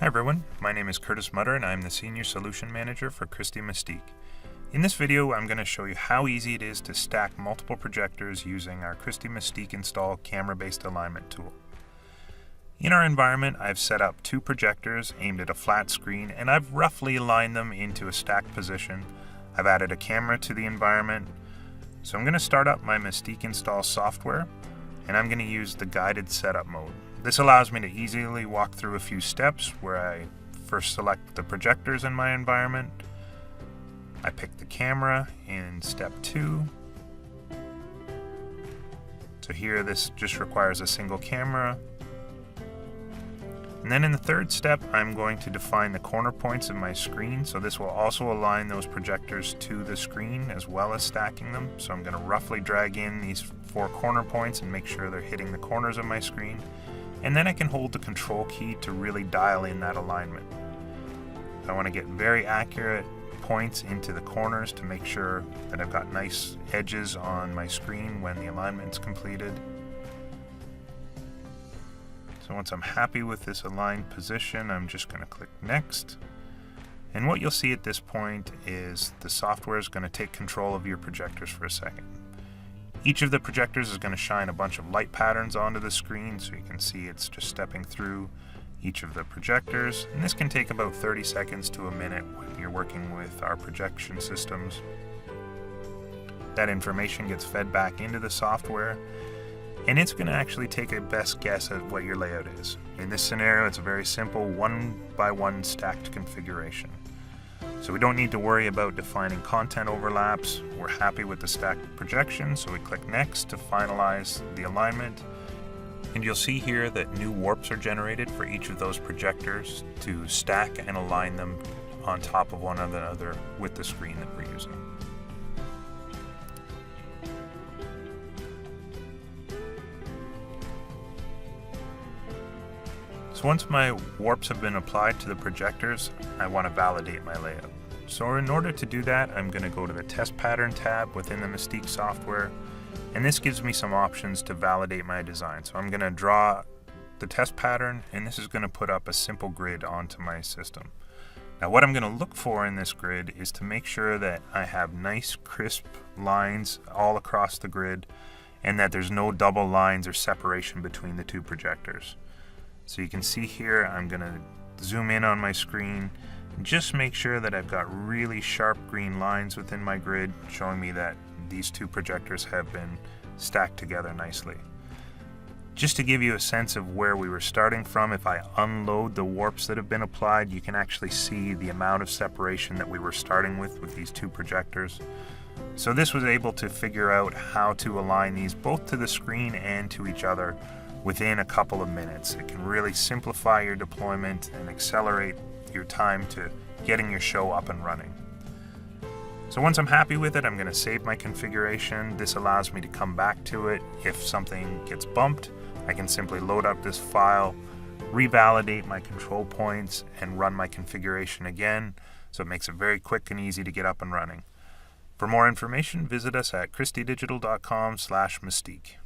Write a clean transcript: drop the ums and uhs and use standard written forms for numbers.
Hi everyone, my name is Curtis Mutter and I'm the Senior Solution Manager for Christie Mystique. In this video, I'm going to show you how easy it is to stack multiple projectors using our Christie Mystique Install camera-based alignment tool. In our environment, I've set up two projectors aimed at a flat screen and I've roughly aligned them into a stacked position. I've added a camera to the environment. So I'm going to start up my Mystique Install software and I'm going to use the guided setup mode. This allows me to easily walk through a few steps where I first select the projectors in my environment. I pick the camera in step 2. So here this just requires a single camera. And then in the third step, I'm going to define the corner points of my screen. So this will also align those projectors to the screen as well as stacking them. So I'm going to roughly drag in these 4 corner points and make sure they're hitting the corners of my screen. And then I can hold the control key to really dial in that alignment. I want to get very accurate points into the corners to make sure that I've got nice edges on my screen when the alignment's completed. So once I'm happy with this aligned position, I'm just going to click Next. And what you'll see at this point is the software is going to take control of your projectors for a second. Each of the projectors is going to shine a bunch of light patterns onto the screen, so you can see it's just stepping through each of the projectors. And this can take about 30 seconds to a minute when you're working with our projection systems. That information gets fed back into the software, and it's going to actually take a best guess at what your layout is. In this scenario, it's a very simple 1-by-1 stacked configuration. So we don't need to worry about defining content overlaps. We're happy with the stacked projection, so we click Next to finalize the alignment. And you'll see here that new warps are generated for each of those projectors to stack and align them on top of one another with the screen that we're using. So once my warps have been applied to the projectors, I want to validate my layout. So in order to do that, I'm going to go to the Test Pattern tab within the Mystique software, and this gives me some options to validate my design. So I'm going to draw the test pattern, and this is going to put up a simple grid onto my system. Now what I'm going to look for in this grid is to make sure that I have nice crisp lines all across the grid and that there's no double lines or separation between the two projectors. So you can see here, I'm going to zoom in on my screen and just make sure that I've got really sharp green lines within my grid, showing me that these two projectors have been stacked together nicely. Just to give you a sense of where we were starting from, if I unload the warps that have been applied, you can actually see the amount of separation that we were starting with these two projectors. So this was able to figure out how to align these both to the screen and to each other within a couple of minutes. It can really simplify your deployment and accelerate your time to getting your show up and running. So once I'm happy with it, I'm going to save my configuration. This allows me to come back to it. If something gets bumped, I can simply load up this file, revalidate my control points, and run my configuration again. So it makes it very quick and easy to get up and running. For more information, visit us at christiedigital.com/mystique.